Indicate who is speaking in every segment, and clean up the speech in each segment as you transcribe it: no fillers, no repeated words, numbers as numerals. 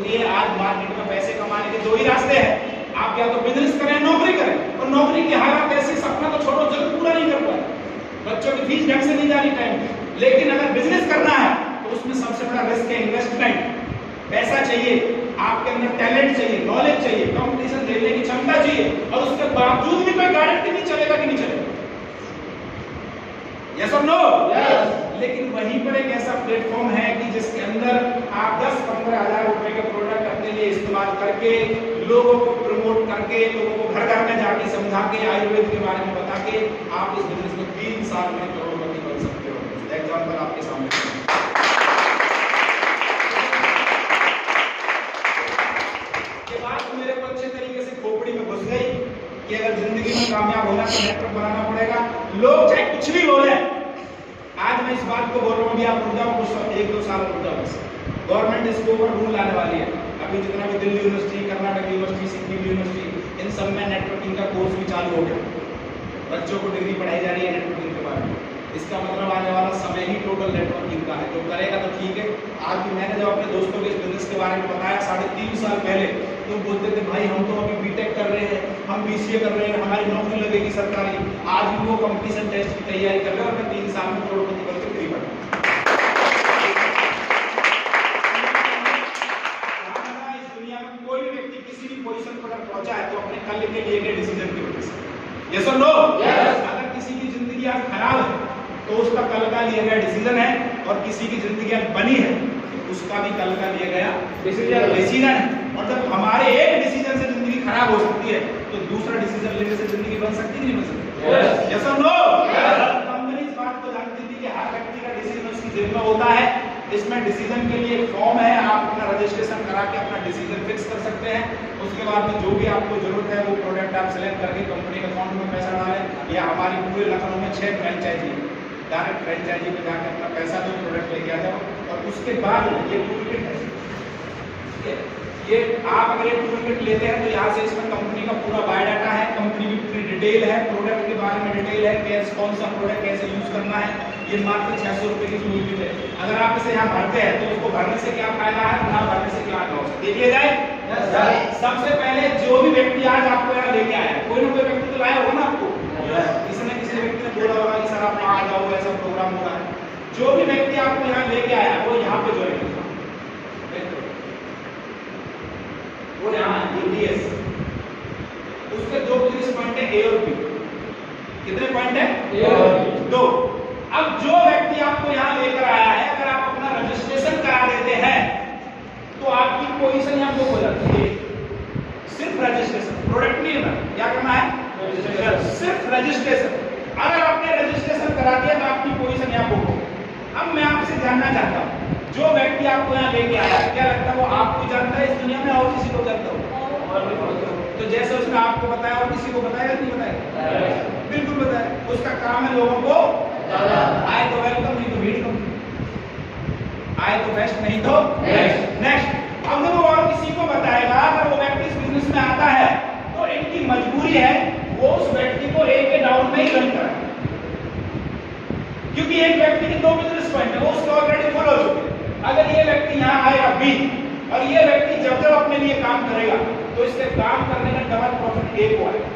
Speaker 1: होती है। आज मार्केट में पैसे कमाने के दो ही रास्ते हैं, आप या तो बिजनेस करें, नौकरी करें। और नौकरी की हालत ऐसी, सपना तो छोड़ो, जल्द पूरा नहीं कर पाए, बच्चों की फीस ढंग से नहीं जा रही टाइम पे। लेकिन अगर बिजनेस करना है तो उसमें सबसे बड़ा रिस्क है इन्वेस्टमेंट। पैसा चाहिए, आपके अंदर टैलेंट चाहिए, नॉलेज चाहिए, कंपटीशन झेलने की क्षमता चाहिए, और उसके बावजूद भी कोई गारंटी नहीं चलेगा कि नहीं चलेगा। यस और नो? यस। लेकिन वहीं पर एक ऐसा प्लेटफॉर्म है कि जिसके अंदर आप 10-15 हजार रुपए के प्रोडक्ट अपने लिए इस्तेमाल करके, लोगों को प्रमोट करके, लोगों को घर घर में जाके समझा के, आयुर्वेद के बारे में बता के, आप इस बिजनेस में 3 साल में करोड़पति बन सकते हो। एग्जाम्पल आपके सामने के बाद मेरे को अच्छे तरीके से खोपड़ी में घुस गई कि अगर जिंदगी में कामयाब होना तो नेटवर्क बनाना पड़ेगा। लोग चाहे कुछ भी बोले, आज मैं इस बात को बोल रहा हूँ, अभी आप रुक जाओ, कुछ 1-2 साल रुक जाओ बस। गवर्नमेंट इसके ऊपर रूल लाने वाली है। अभी जितना भी Delhi university, Karnataka university, Sikkim university, इन सब में नेटवर्किंग का कोर्स भी चालू हो गया। बच्चों को डिग्री पढ़ाई जा रही है नेटवर्किंग के बारे में। इसका मतलब आने वाला समय ही टोटल नेटवर्किंग का है। जो करेगा तो ठीक है। आज भी मैंने जब अपने दोस्तों को इस बिजनेस के बारे में बताया 3.5 साल पहले, तो बोलते थे भाई हम तो अभी बीटेक कर रहे हैं, हम बीसीए कर रहे हैं, हमारी नौकरी लगेगी सरकारी। आज भी वो कंपटीशन टेस्ट की तैयारी कर रहे हैं और मैं 3 साल में करोड़पति बनकर फ्री बना। इस दुनिया में कोई भी व्यक्ति किसी भी पोजीशन पर पहुंचा है तो अपने कल के लिए गए डिसीजन की वजह से। यस और नो? यस। अगर किसी की जिंदगी आज खराब है तो उसका कल का लिया गया डिसीजन है, और किसी की जिंदगी आज बनी है उसका भी कल का लिया गया डिसीजन है। और जब हमारे एक डिसीजन से जिंदगी खराब हो सकती है तो दूसरा डिसीजन लेने से जिंदगी बन सकती नहीं बन सकती? यस और नो? कंपनी इस बात को जानती थी कि हर व्यक्ति का डिसीजन उसकी जेब में होता है। इसमें डिसीजन के लिए एक फॉर्म है, आप अपना रजिस्ट्रेशन करा के अपना डिसीजन फिक्स कर सकते हैं। उसके बाद में जो भी आपको जरूरत है वो प्रोडक्ट आप सेलेक्ट करके कंपनी के अकाउंट में पैसा डालें। या हमारी पूरे लखनऊ में 6 फ्रेंचाइजी, डायरेक्ट फ्रेंचाइजी में जाकर अपना पैसा दो, प्रोडक्ट लेके आ जाओ। और उसके बाद ये टूलकिट है, ये आप अगर ये टूलकिट लेते हैं तो यहाँ से इसमें कंपनी का पूरा बायोडाटा है, कंपनी की पूरी डिटेल है, प्रोडक्ट के बारे में डिटेल है, कैसे कौन सा प्रोडक्ट कैसे यूज करना है। ये मात्र 600 रुपए की टूलकिट है। अगर आप इसे यहाँ भरते हैं तो उसको भरने से क्या फायदा है, ना भरने से क्या लॉस है, देखिए जाए। सबसे पहले जो भी व्यक्ति आज आपको यहाँ लेके आया, कोई ना कोई व्यक्ति तो लाया होगा ना आपको, किसी न किसी व्यक्ति ने बोला होगा कि सर आप आ जाओ, ऐसा प्रोग्राम हो रहा है। जो भी व्यक्ति आपको यहाँ लेके आया वो यहाँ पे ज्वाइन होगा, वो यहाँ ADS, उसके 2 पुलिस पॉइंट है, A और B। कितने पॉइंट है? A और B, 2। अब जो व्यक्ति आपको यहाँ लेकर आया है, अगर आप अपना रजिस्ट्रेशन करा देते हैं तो आपकी पोजीशन यहाँ बुक हो जाती है। सिर्फ रजिस्ट्रेशन, प्रोडक्ट नहीं है, क्या करना है? सिर्फ रजिस्ट्रेशन। अगर आपने रजिस्ट्रेशन करा दिया तो आपकी पोजीशन यहाँ बुक हो। अब मैं आपसे जानना चाहता हूँ, जो व्यक्ति आपको यहाँ लेके आया, क्या लगता है वो आपको जानता है इस दुनिया में और किसी को जानता हो? तो जैसे उसने आपको बताया और किसी को बताया नहीं बताया? बिल्कुल बताया। उसका काम है लोगों को आए तो वेलकम, नहीं तो भीड़ कम, आए तो बेस्ट, नहीं तो नेक्स्ट। अब जब वो और किसी को बताएगा, अगर वो व्यक्ति इस बिजनेस में आता है तो इनकी मजबूरी है वो उस व्यक्ति को A के डाउन में ही रन कराए, क्योंकि एक व्यक्ति के 2 बिजनेस पॉइंट है, वो उसको ऑलरेडी फुल हो चुके हैं। अगर ये व्यक्ति यहाँ आएगा B, और ये व्यक्ति जब जब अपने लिए काम करेगा तो इससे काम करने का डबल प्रॉफिट A को आएगा।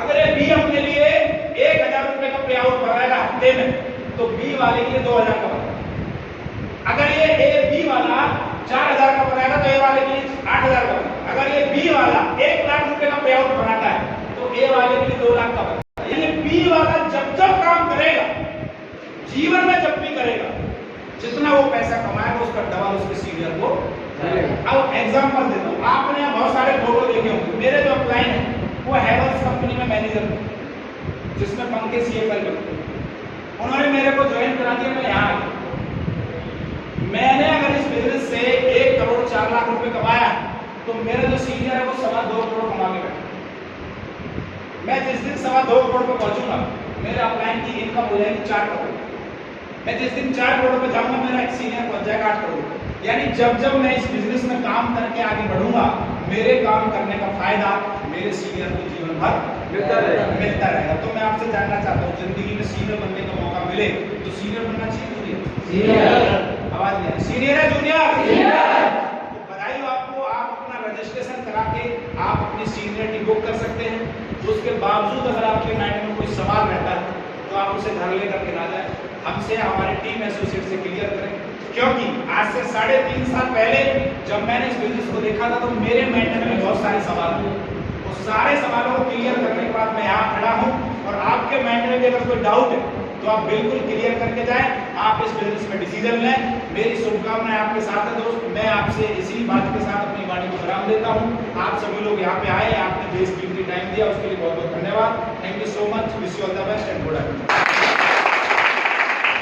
Speaker 1: अगर ये B अपने लिए 1000 रुपए का पे आउट कराएगा हफ्ते में, तो B वाले के लिए 2000 का बनाएगा। अगर ये B वाला 4000 का बनाएगा तो A वाले के लिए 8000 का बनाएगा। अगर ये B वाला 1 लाख रुपए का पे आउट बनाता है तो A वाले के लिए 2 लाख का बनाएगा। यानी B वाला जब जब काम करेगा, जीवन में जब भी करेगा, जितना वो पैसा कमाएगा उसका डबल उसके सीनियर को। अब एग्जांपल देता हूँ, आपने बहुत सारे फोटो देखे होंगे। मेरे जो अपलाइन है वो हैवेल्स कंपनी में मैनेजर थे, जिसमें पंखे CFL करते हैं। उन्होंने मेरे को ज्वाइन करा दिया, मैं यहाँ आ गया। मैंने अगर इस बिजनेस से 1 करोड़ 4 लाख रुपए कमाया तो मेरा जो सीनियर है वो 2.25 करोड़ कमा के बैठा। मैं जिस दिन 2.25 करोड़ पे पहुंचूंगा, मेरे अपलाइन की इनकम हो जाएगी 4 करोड़। मैं जिस दिन 4 करोड़ पे जाऊंगा, मेरा एक सीनियर पहुंच जाएगा 8 करोड़। यानी जब जब मैं इस बिजनेस में काम करके आगे बढ़ूंगा, मेरे काम करने का फायदा मेरे सीनियर को जीवन भर मिलता रहेगा। तो मैं आपसे जानना चाहता हूँ, जिंदगी में सीनियर बनने का मौका मिले तो सीनियर बनना चाहिए जूनियर? आवाज नहीं, सीनियर है जूनियर? से घर लेकर के ना जाए, हमसे हमारे टीम एसोसिएट से क्लियर करें। क्योंकि आज से 3.5 साल पहले जब मैंने इस बिजनेस को देखा था तो मेरे माइंड में बहुत सारे सवाल थे। उस सारे सवालों को क्लियर करने के बाद मैं यहाँ खड़ा हूँ और आपके माइंड में भी अगर कोई डाउट है तो आप बिल्कुल क्लियर करके जाएं, आप इस बिजनेस में डिसीजन लें। मेरी शुभकामनाएं आपके साथ है दोस्त। मैं आपसे इसी बात के साथ अपनी वाणी को विराम देता हूँ। आप सभी लोग यहाँ पे आए, आपने बेस कीमती टाइम दिया, उसके लिए बहुत बहुत धन्यवाद। Thank you so much. Wish you all the best and good luck.